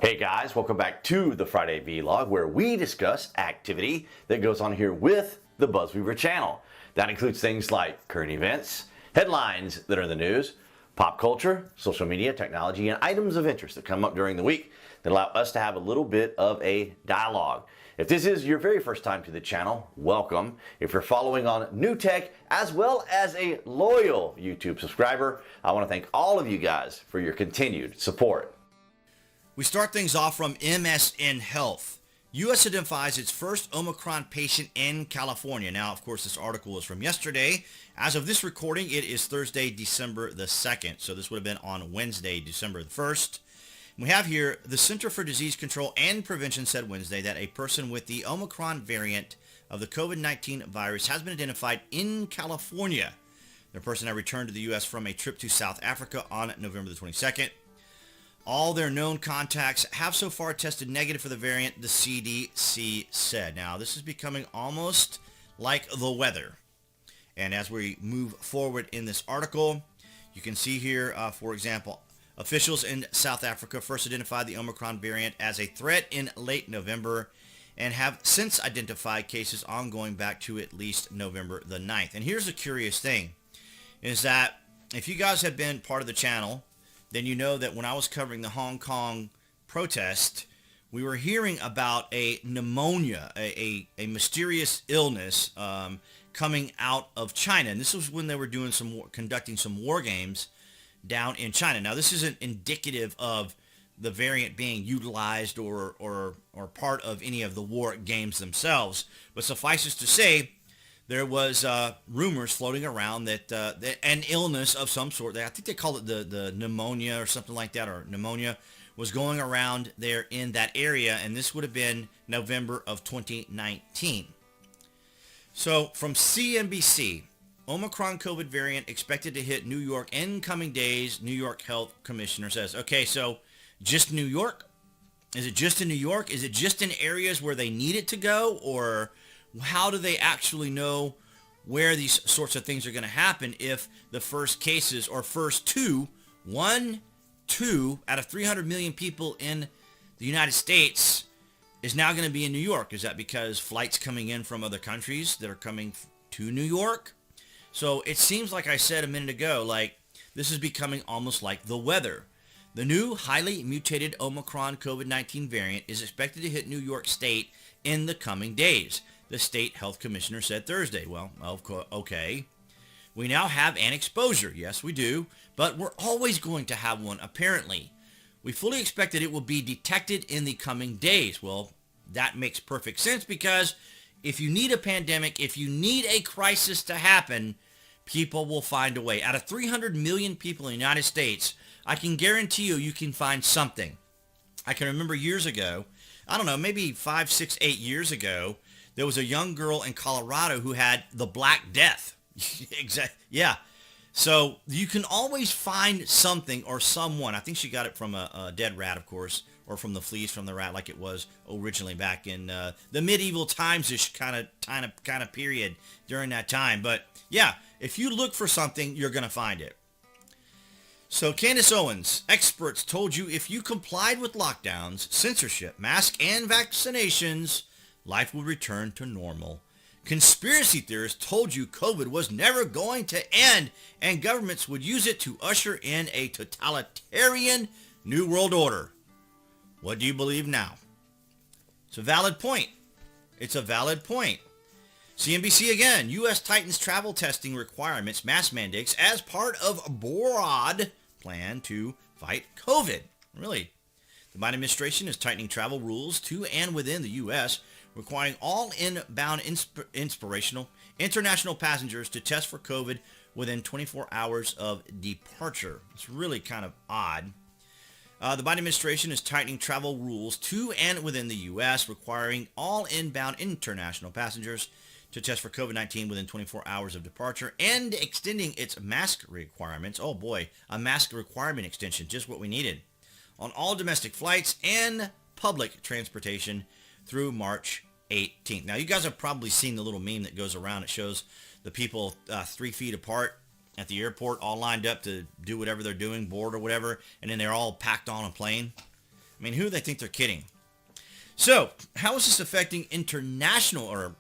Hey guys, welcome back to the Friday Vlog where we discuss activity that goes on here with the BuzWeaver channel. That includes things like current events, headlines that are in the news, pop culture, social media, technology, and items of interest that come up during the week that allow us to have a little bit of a dialogue. If this is your very first time to the channel, welcome. If you're following on new tech as well as a loyal YouTube subscriber, I want to thank all of you guys for your continued support. We start things off from MSN Health. U.S. identifies its first Omicron patient in California. Now, of course, this article is from yesterday. As of this recording, it is Thursday, December the 2nd. So this would have been on Wednesday, December the 1st. We have here, the Center for Disease Control and Prevention said Wednesday that a person with the Omicron variant of the COVID-19 virus has been identified in California. The person had returned to the U.S. from a trip to South Africa on November the 22nd. All their known contacts have so far tested negative for the variant, the CDC said. Now, this is becoming almost like the weather. And as we move forward in this article, you can see here, for example, officials in South Africa first identified the Omicron variant as a threat in late November and have since identified cases ongoing back to at least November the 9th. And here's the curious thing, is that if you guys have been part of the channel, then you know that when I was covering the Hong Kong protest, we were hearing about a pneumonia, a mysterious illness coming out of China. And this was when they were doing conducting some war games down in China. Now, this isn't indicative of the variant being utilized or part of any of the war games themselves, but suffices to say, there was rumors floating around that an illness of some sort, I think they call it the pneumonia or something like that, or pneumonia, was going around there in that area, and this would have been November of 2019. So from CNBC, Omicron COVID variant expected to hit New York in coming days, New York Health Commissioner says. Okay, so just New York? Is it just in New York? Is it just in areas where they need it to go, or how do they actually know where these sorts of things are going to happen if the first cases, or first two out of 300 million people in the United States is now going to be in New York? Is that because flights coming in from other countries that are coming to New York? So it seems, like I said a minute ago, like this is becoming almost like the weather. The new highly mutated Omicron COVID-19 variant is expected to hit New York State in the coming days, the state health commissioner said Thursday. Well, okay. We now have an exposure. Yes, we do. But we're always going to have one, apparently. We fully expect that it will be detected in the coming days. Well, that makes perfect sense, because if you need a pandemic, if you need a crisis to happen, people will find a way. Out of 300 million people in the United States, I can guarantee you can find something. I can remember years ago, I don't know, maybe 5, 6, 8 years ago, there was a young girl in Colorado who had the Black Death. Exactly. Yeah. So you can always find something or someone. I think she got it from a dead rat, of course, or from the fleas from the rat, like it was originally back in the medieval times-ish kind of period during that time. But yeah, if you look for something, you're going to find it. So Candace Owens, experts told you if you complied with lockdowns, censorship, masks, and vaccinations, life would return to normal. Conspiracy theorists told you COVID was never going to end, and governments would use it to usher in a totalitarian new world order. What do you believe now? It's a valid point. It's a valid point. CNBC again, U.S. tightens travel testing requirements, mask mandates as part of a broad plan to fight COVID. Really? The Biden administration is tightening travel rules to and within the U.S., requiring all inbound international passengers to test for COVID within 24 hours of departure. It's really kind of odd. The Biden administration is tightening travel rules to and within the U.S., requiring all inbound international passengers to test for COVID-19 within 24 hours of departure, and extending its mask requirements. Oh boy, a mask requirement extension, just what we needed, on all domestic flights and public transportation through March 18th. Now, you guys have probably seen the little meme that goes around. It shows the people 3 feet apart at the airport, all lined up to do whatever they're doing, board or whatever, and then they're all packed on a plane. I mean, who do they think they're kidding? So, how is this affecting international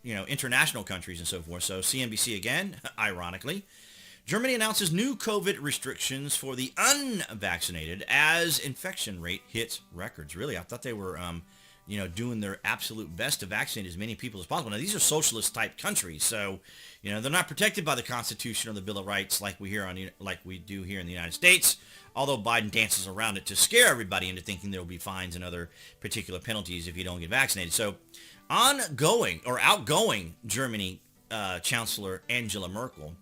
international countries and so forth? So, CNBC again, ironically, Germany announces new COVID restrictions for the unvaccinated as infection rate hits records. Really, I thought they were, doing their absolute best to vaccinate as many people as possible. Now, these are socialist type countries, so they're not protected by the Constitution or the Bill of Rights like we do here in the United States. Although Biden dances around it to scare everybody into thinking there will be fines and other particular penalties if you don't get vaccinated. So, outgoing Germany Chancellor Angela Merkel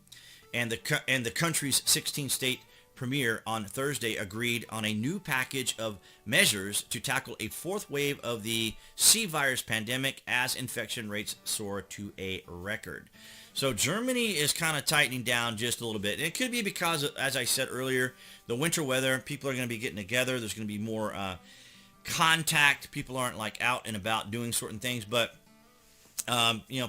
and the country's 16-state premier on Thursday agreed on a new package of measures to tackle a fourth wave of the C virus pandemic as infection rates soar to a record. So Germany is kind of tightening down just a little bit. And it could be because, as I said earlier, the winter weather, people are going to be getting together. There's going to be more contact. People aren't like out and about doing certain things. But,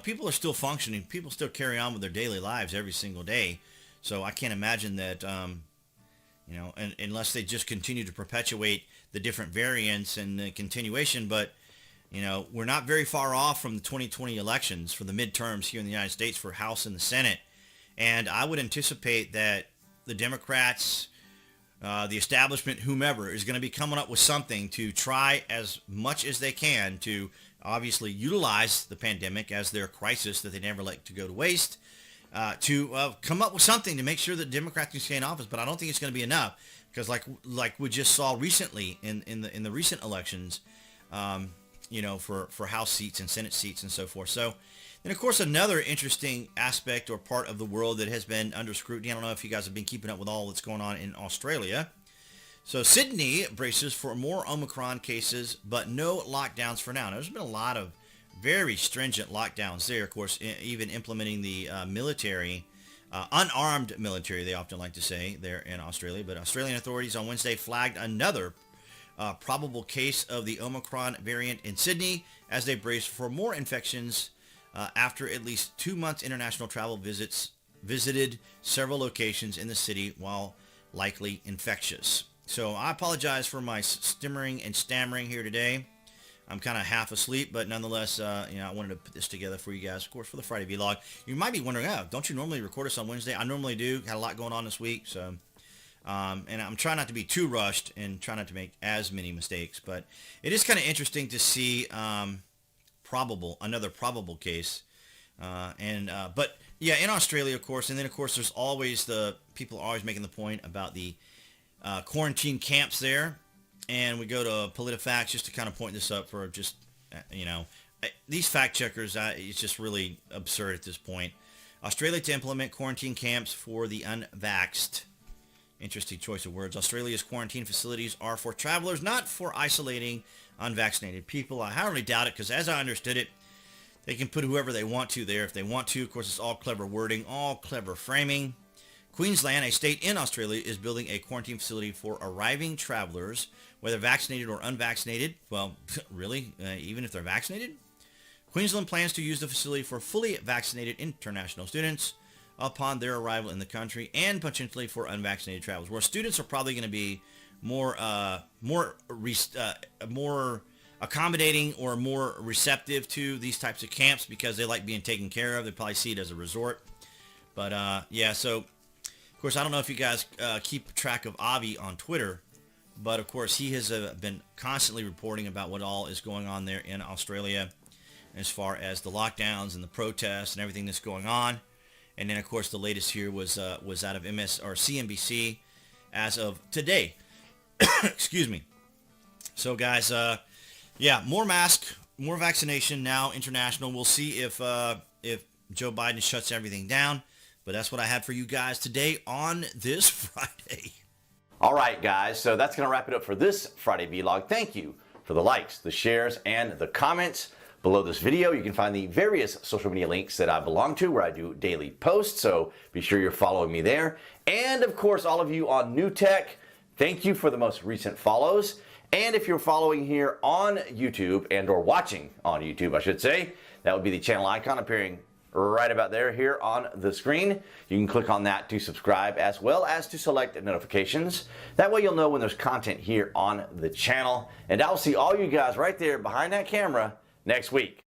people are still functioning. People still carry on with their daily lives every single day. So I can't imagine that, unless they just continue to perpetuate the different variants and the continuation. But we're not very far off from the 2020 elections for the midterms here in the United States for House and the Senate. And I would anticipate that the Democrats, the establishment, whomever, is going to be coming up with something to try as much as they can to obviously utilize the pandemic as their crisis that they never like to go to waste, to come up with something to make sure that Democrats can stay in office. But I don't think it's going to be enough because like we just saw recently in the recent elections, for House seats and Senate seats and so forth. So, and of course, another interesting aspect or part of the world that has been under scrutiny, I don't know if you guys have been keeping up with all that's going on in Australia. So Sydney braces for more Omicron cases, but no lockdowns for now. Now, there's been a lot of very stringent lockdowns there, of course, even implementing the military, unarmed military, they often like to say, there in Australia. But Australian authorities on Wednesday flagged another probable case of the Omicron variant in Sydney as they brace for more infections after at least 2 months international travel visited several locations in the city while likely infectious. So I apologize for my stimmering and stammering here today. I'm kind of half asleep, but nonetheless, I wanted to put this together for you guys, of course, for the Friday vlog. You might be wondering, don't you normally record us on Wednesday? I normally do. Had a lot going on this week, so... and I'm trying not to be too rushed and try not to make as many mistakes, but it is kind of interesting to see another probable case. But yeah, in Australia, of course, and then of course there's always people are always making the point about the quarantine camps there, and we go to PolitiFacts just to kind of point this up for just, these fact checkers, it's just really absurd at this point. Australia to implement quarantine camps for the unvaxxed. Interesting choice of words. Australia's quarantine facilities are for travelers, not for isolating unvaccinated people. I highly doubt it because as I understood it, they can put whoever they want to there if they want to. Of course, it's all clever wording, all clever framing. Queensland, a state in Australia, is building a quarantine facility for arriving travelers, whether vaccinated or unvaccinated. Well, really? Even if they're vaccinated? Queensland plans to use the facility for fully vaccinated international students upon their arrival in the country and potentially for unvaccinated travelers, where students are probably going to be more accommodating or more receptive to these types of camps because they like being taken care of. They probably see it as a resort. But so of course, I don't know if you guys keep track of Avi on Twitter, but of course he has been constantly reporting about what all is going on there in Australia as far as the lockdowns and the protests and everything that's going on. And then, of course, the latest here was out of CNBC as of today. Excuse me. So, guys, more mask, more vaccination now, international. We'll see if Joe Biden shuts everything down. But that's what I had for you guys today on this Friday. All right, guys. So that's going to wrap it up for this Friday vlog. Thank you for the likes, the shares, and the comments. Below this video, you can find the various social media links that I belong to where I do daily posts, so be sure you're following me there. And of course, all of you on New Tech, thank you for the most recent follows. And if you're following here on YouTube and or watching on YouTube, I should say, that would be the channel icon appearing right about there here on the screen. You can click on that to subscribe as well as to select notifications. That way you'll know when there's content here on the channel. And I'll see all you guys right there behind that camera next week.